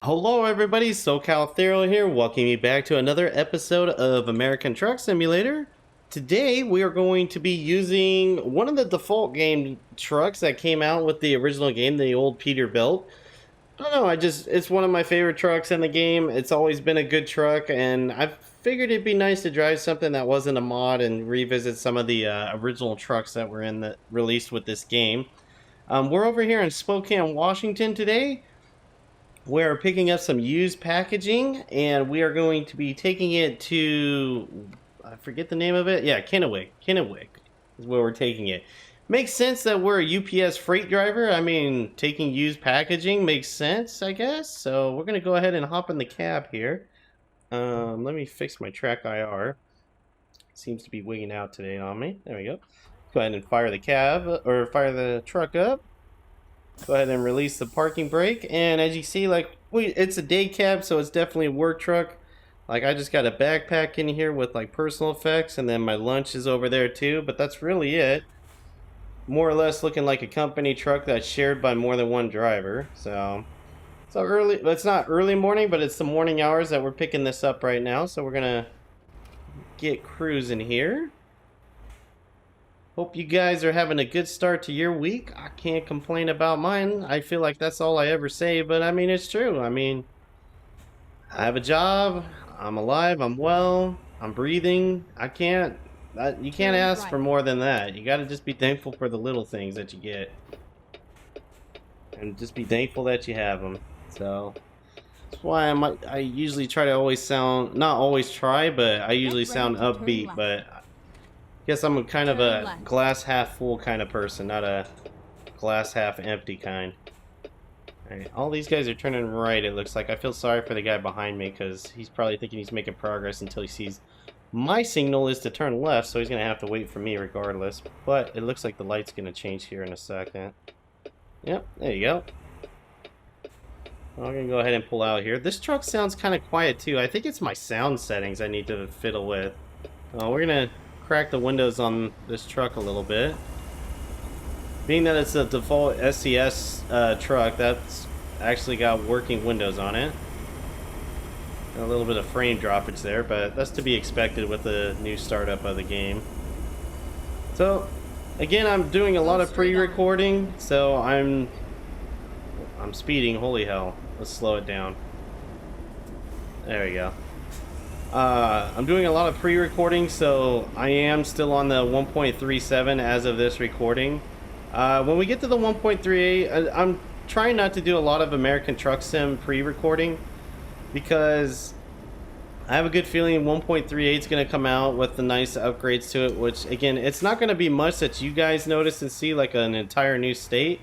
Hello everybody, Socal Thero here, welcoming you back to another episode of American Truck Simulator. Today we are going to be using one of the default game trucks that came out with the original game, the old Peterbilt. I don't know, it's one of my favorite trucks in the game. It's always been a good truck, and I figured it'd be nice to drive something that wasn't a mod and revisit some of the original trucks that were released with this game. We're over here in Spokane, Washington today. We're picking up some used packaging, and we are going to be taking it to, I forget the name of it. Yeah, Kennewick. Kennewick is where we're taking it. Makes sense that we're a UPS freight driver. I mean, taking used packaging makes sense, I guess. So we're going to go ahead and hop in the cab here. Let me fix my track IR. Seems to be wigging out today on me. There we go. Go ahead and fire the cab, or fire the truck up. Go ahead and release the parking brake, and as you see, like, it's a day cab, so it's definitely a work truck. Like, I just got a backpack in here with like personal effects, and then my lunch is over there too, but that's really it. More or less looking like a company truck that's shared by more than one driver. So early, it's not early morning, but it's the morning hours that we're picking this up right now, so we're gonna get cruising here. Hope you guys are having a good start to your week. I can't complain about mine. I feel like that's all I ever say, but I mean, it's true. I mean, I have a job, I'm alive, I'm well, I'm breathing. You can't ask for more than that. You gotta just be thankful for the little things that you get. And just be thankful that you have them. So, that's why I usually try to always sound, not always try, but I usually sound upbeat, but guess I'm kind of a glass half full kind of person, not a glass half empty kind. Alright, all these guys are turning right, it looks like. I feel sorry for the guy behind me because he's probably thinking he's making progress until he sees my signal is to turn left, so he's going to have to wait for me regardless. But it looks like the light's going to change here in a second. Yep, there you go. I'm going to go ahead and pull out here. This truck sounds kind of quiet too. I think it's my sound settings I need to fiddle with. We're going to crack the windows on this truck a little bit. Being that it's a default SCS truck, that's actually got working windows on it. A little bit of frame droppage there, but that's to be expected with the new startup of the game. So, again, I'm doing a lot of pre-recording, so I'm speeding. Holy hell. Let's slow it down. There we go. I'm doing a lot of pre-recording, so I am still on the 1.37 as of this recording. When we get to the 1.38, I'm trying not to do a lot of American Truck Sim pre-recording because I have a good feeling 1.38 is going to come out with the nice upgrades to it, which, again, it's not going to be much that you guys notice and see, like an entire new state,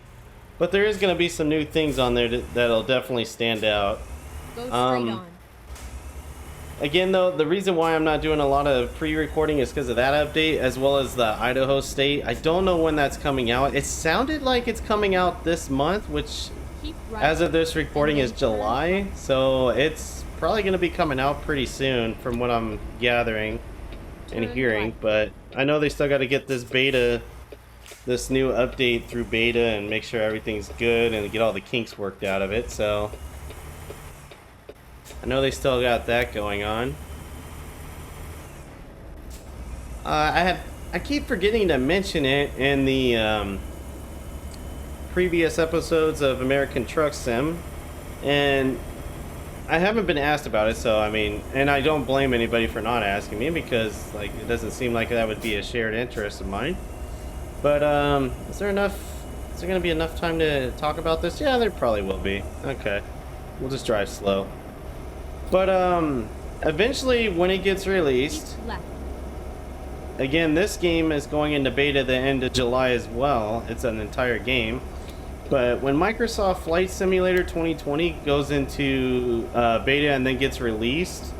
but there is going to be some new things on there that'll definitely stand out. Go straight on. Again, though, the reason why I'm not doing a lot of pre-recording is because of that update, as well as the Idaho state. I don't know when that's coming out. It sounded like it's coming out this month, which, as of this recording, is July. So it's probably going to be coming out pretty soon, from what I'm gathering and hearing. But I know they still got to get this new update through beta, and make sure everything's good and get all the kinks worked out of it. So I know they still got that going on. I keep forgetting to mention it in the previous episodes of American Truck Sim, and I haven't been asked about it, so I mean, and I don't blame anybody for not asking me because, like, it doesn't seem like that would be a shared interest of mine. But is there going to be enough time to talk about this? Yeah, there probably will be. Okay, we'll just drive slow. But eventually, when it gets released, again, this game is going into beta the end of July as well. It's an entire game. But when Microsoft Flight Simulator 2020 goes into beta and then gets released,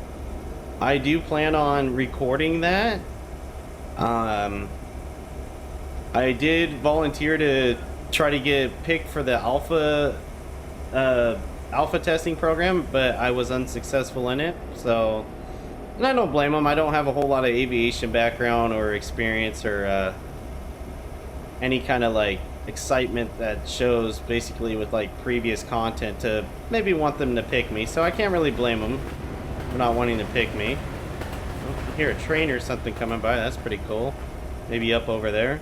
I do plan on recording that. I did volunteer to try to get picked for the alpha testing program, but I was unsuccessful in it. So, and I don't blame them. I don't have a whole lot of aviation background or experience or any kind of like excitement that shows basically with like previous content to maybe want them to pick me. So I can't really blame them for not wanting to pick me. Oh, I hear a train or something coming by. That's pretty cool. Maybe up over there.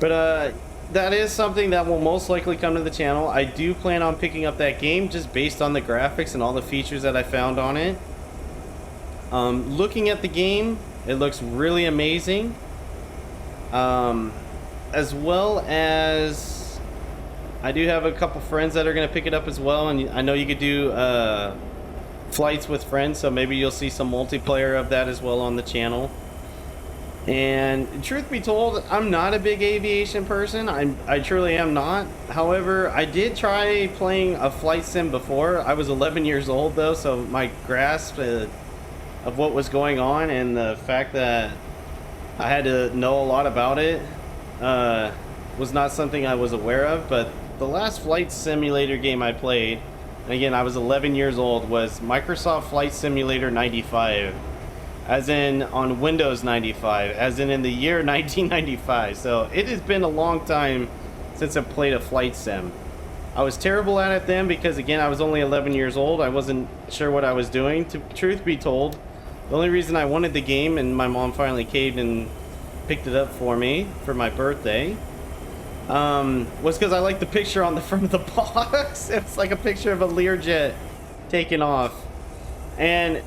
But that is something that will most likely come to the channel. I do plan on picking up that game just based on the graphics and all the features that I found on it. Looking at the game, it looks really amazing. As well as I do have a couple friends that are going to pick it up as well, and I know you could do flights with friends, so maybe you'll see some multiplayer of that as well on the channel. And truth be told, I'm not a big aviation person. I truly am not. However, I did try playing a flight sim before. I was 11 years old though, so my grasp of what was going on and the fact that I had to know a lot about it was not something I was aware of. But the last flight simulator game I played, and again I was 11 years old, was Microsoft Flight Simulator 95, as in on Windows 95, as in the year 1995. So it has been a long time since I played a flight sim. I was terrible at it then because again I was only 11 years old. I wasn't sure what I was doing. Truth be told, the only reason I wanted the game and my mom finally caved and picked it up for me for my birthday was because I liked the picture on the front of the box. It's like a picture of a Learjet taking off. And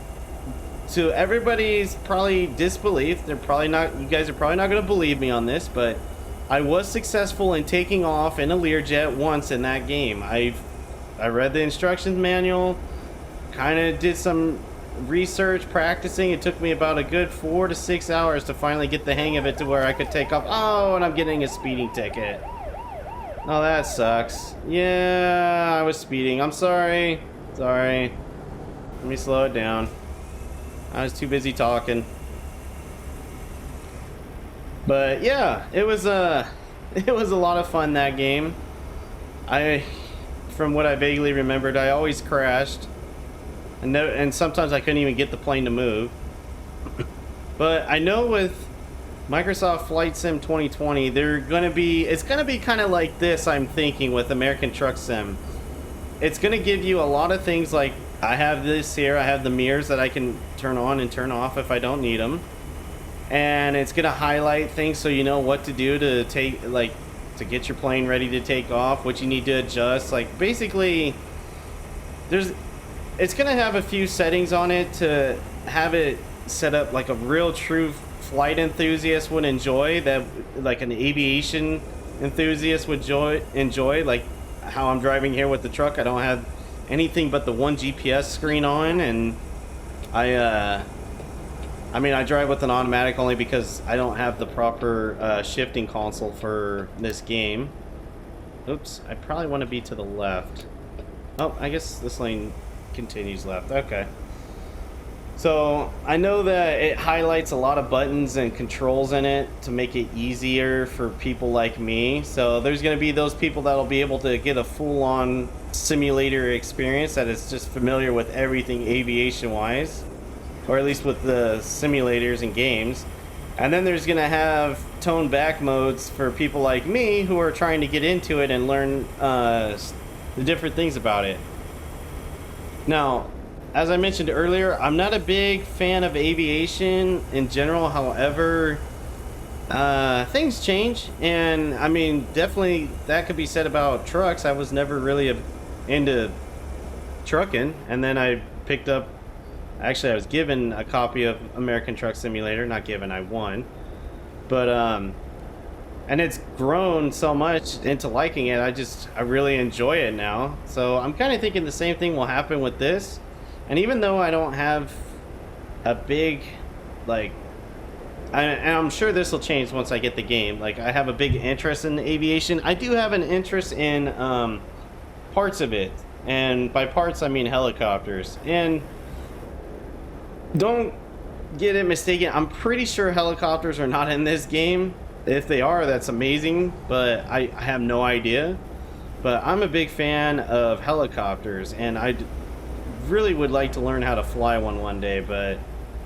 to everybody's probably disbelief, you guys are probably not going to believe me on this, but I was successful in taking off in a Learjet once in that game. I read the instructions manual, kind of did some research, practicing. It took me about a good 4 to 6 hours to finally get the hang of it to where I could take off. Oh, and I'm getting a speeding ticket. Oh, that sucks. Yeah, I was speeding. I'm sorry. Sorry. Let me slow it down. I was too busy talking. But yeah, it was a lot of fun, that game. From what I vaguely remembered, I always crashed. And sometimes I couldn't even get the plane to move. But I know with Microsoft Flight Sim 2020, it's gonna be kind of like this, I'm thinking, with American Truck Sim. It's gonna give you a lot of things like, I have this here, I have the mirrors that I can turn on and turn off if I don't need them. And it's gonna highlight things so you know what to do to get your plane ready to take off, what you need to adjust. Like basically, it's gonna have a few settings on it to have it set up like a real true flight enthusiast would enjoy, that like an aviation enthusiast would enjoy, like how I'm driving here with the truck. I don't have anything but the one GPS screen on, and I drive with an automatic only because I don't have the proper shifting console for this game. Oops, I probably want to be to the left. Oh, I guess this lane continues left. Okay. So I know that it highlights a lot of buttons and controls in it to make it easier for people like me. So there's going to be those people that'll be able to get a full-on simulator experience that is just familiar with everything aviation-wise, or at least with the simulators and games. And then there's going to have toned back modes for people like me who are trying to get into it and learn the different things about it. Now, as I mentioned earlier, I'm not a big fan of aviation in general. However, things change, and I mean, definitely that could be said about trucks. I was never really into trucking, and then I picked up, actually I was given a copy of American Truck Simulator. Not given, I won. But and it's grown so much into liking it. I really enjoy it now. So I'm kind of thinking the same thing will happen with this. And even though I don't have a big, and I'm sure this will change once I get the game. Like, I have a big interest in aviation. I do have an interest in parts of it. And by parts, I mean helicopters. And don't get it mistaken, I'm pretty sure helicopters are not in this game. If they are, that's amazing, but I have no idea. But I'm a big fan of helicopters, and I really would like to learn how to fly one day, but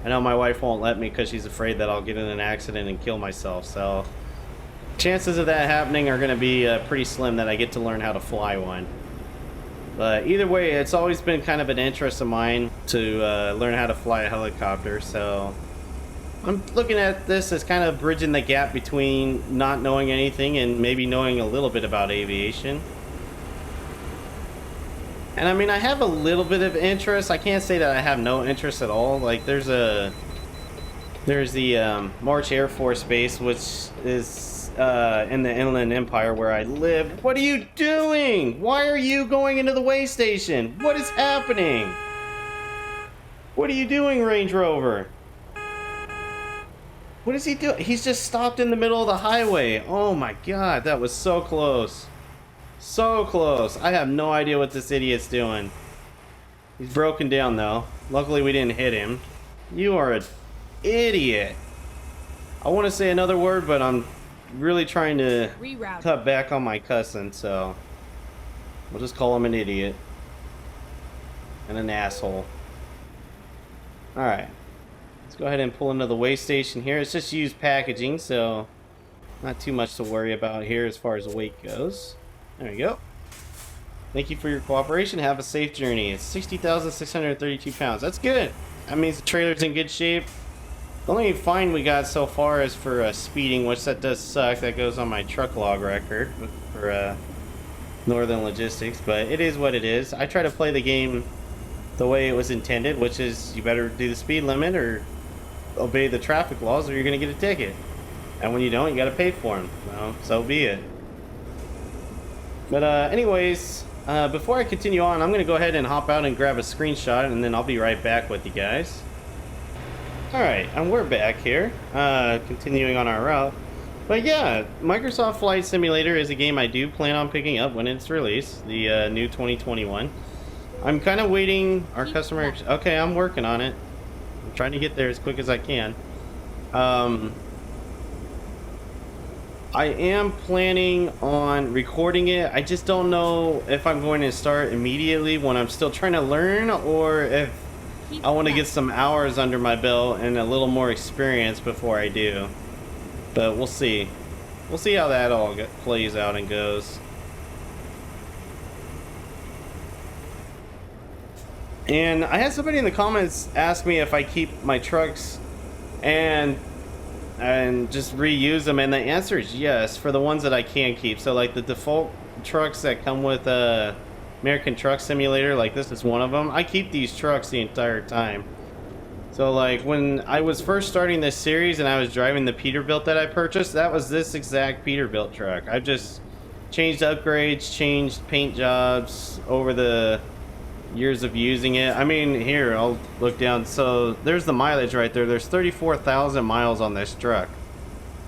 I know my wife won't let me because she's afraid that I'll get in an accident and kill myself. So chances of that happening are going to be pretty slim that I get to learn how to fly one. But either way, it's always been kind of an interest of mine to learn how to fly a helicopter, so I'm looking at this as kind of bridging the gap between not knowing anything and maybe knowing a little bit about aviation. And I mean, I have a little bit of interest. I can't say that I have no interest at all. Like, there's the March Air Force Base, which is in the Inland Empire where I live. What are you doing? Why are you going into the way station? What is happening? What are you doing, Range Rover? What is he doing? He's just stopped in the middle of the highway. Oh my god, that was so close. So close. I have no idea what this idiot's doing. He's broken down though. Luckily we didn't hit him. You are an idiot. I want to say another word, but I'm really trying to cut back on my cussing, so we'll just call him an idiot and an asshole. Alright, let's go ahead and pull into the way station here. It's just used packaging, so not too much to worry about here as far as weight goes. There we go. Thank you for your cooperation. Have a safe journey. It's 60,632 pounds. That's good. That means the trailer's in good shape. The only fine we got so far is for speeding, which that does suck. That goes on my truck log record for Northern Logistics, but it is what it is. I try to play the game the way it was intended, which is you better do the speed limit or obey the traffic laws or you're going to get a ticket. And when you don't, you got to pay for them. Well, so be it. But anyways, before I continue on, I'm going to go ahead and hop out and grab a screenshot, and then I'll be right back with you guys. Alright, and we're back here, continuing on our route. But yeah, Microsoft Flight Simulator is a game I do plan on picking up when it's released, the new 2021. I'm kind of waiting our customer... Okay, I'm working on it. I'm trying to get there as quick as I can. I am planning on recording it. I just don't know if I'm going to start immediately when I'm still trying to learn, or if I want to get some hours under my belt and a little more experience before I do. But we'll see. We'll see how that all plays out and goes. And I had somebody in the comments ask me if I keep my trucks and just reuse them, and the answer is yes for the ones that I can keep. So like the default trucks that come with American Truck Simulator, like this is one of them. I keep these trucks the entire time. So like when I was first starting this series and I was driving the Peterbilt that I purchased, that was this exact Peterbilt truck. I've just changed upgrades, changed paint jobs over the years of using it. I mean, here, I'll look down. So there's the mileage right there. There's 34,000 miles on this truck.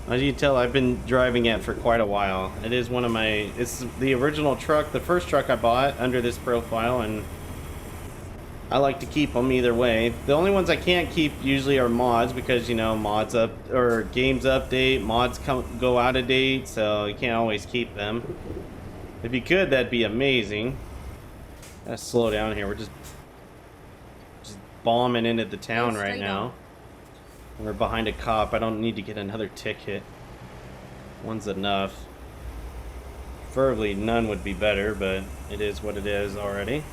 As you can tell, I've been driving it for quite a while. It is one of my... It's the original truck, the first truck I bought under this profile, and I like to keep them either way. The only ones I can't keep usually are mods, because, you know, mods up... or games update, mods go out of date, so you can't always keep them. If you could, that'd be amazing. Gotta slow down here. We're just bombing into the town right now. We're behind a cop. I don't need to get another ticket. One's enough. Preferably none would be better, but it is what it is already.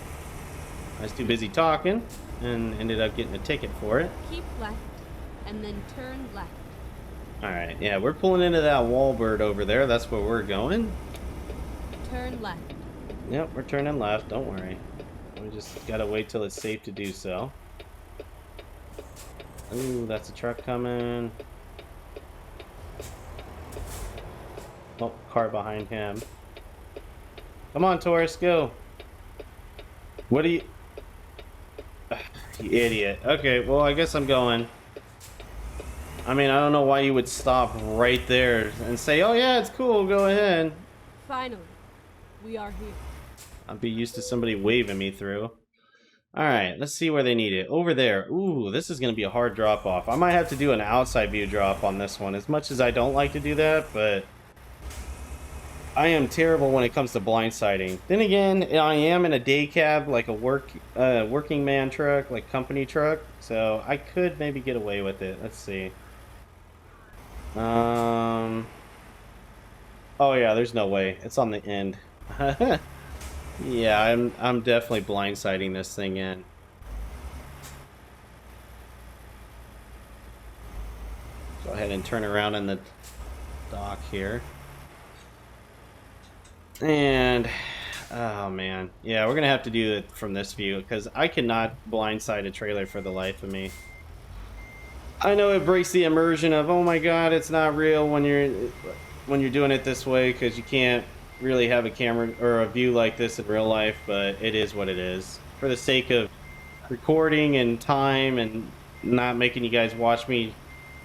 I was too busy talking and ended up getting a ticket for it. Keep left and then turn left. Alright, yeah, we're pulling into that Wallbird over there. That's where we're going. Turn left. Yep, we're turning left. Don't worry. We just gotta wait till it's safe to do so. Ooh, that's a truck coming. Oh, car behind him. Come on, Taurus, go. What are you... You idiot. Okay, well, I guess I'm going. I mean, I don't know why you would stop right there and say, oh yeah, it's cool, go ahead. Finally, we are here. I'd be used to somebody waving me through. Alright, let's see where they need it. Over there. Ooh, this is going to be a hard drop-off. I might have to do an outside view drop on this one, as much as I don't like to do that, but I am terrible when it comes to blindsiding. Then again, I am in a day cab, like a working man truck, like company truck, so I could maybe get away with it. Let's see. Oh yeah, there's no way. It's on the end. Yeah, I'm definitely blindsiding this thing in. Go ahead and turn around in the dock here. And oh man, yeah, we're gonna have to do it from this view because I cannot blindside a trailer for the life of me. I know it breaks the immersion of, oh my god, it's not real when you're doing it this way, because you can't really have a camera or a view like this in real life, but it is what it is. For the sake of recording and time and not making you guys watch me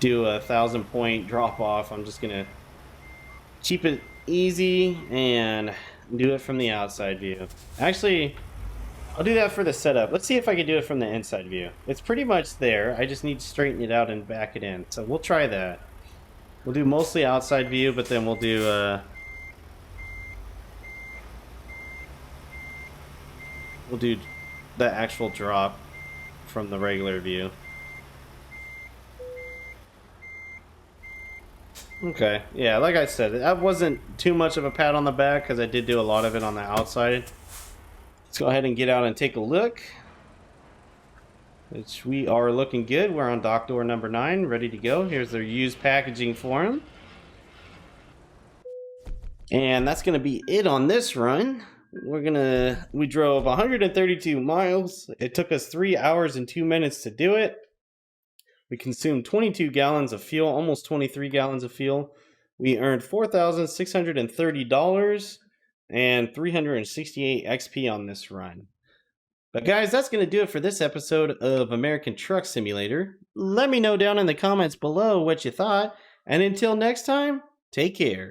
do a 1,000-point drop off, I'm just gonna keep it easy and do it from the outside view. Actually, I'll do that for the setup. Let's see if I can do it from the inside view. It's pretty much there. I just need to straighten it out and back it in. So we'll try that. We'll do mostly outside view, but then we'll do the actual drop from the regular view. Okay, yeah, like I said, that wasn't too much of a pat on the back because I did do a lot of it on the outside. Let's go ahead and get out and take a look. Which we are looking good. We're on dock door number 9, ready to go. Here's their used packaging for them. And that's going to be it on this run. We drove 132 miles. It took us 3 hours and 2 minutes to do it. We consumed 22 gallons of fuel, almost 23 gallons of fuel. We earned $4,630 and 368 XP on this run. But guys, that's going to do it for this episode of American Truck Simulator. Let me know down in the comments below what you thought. And until next time, take care.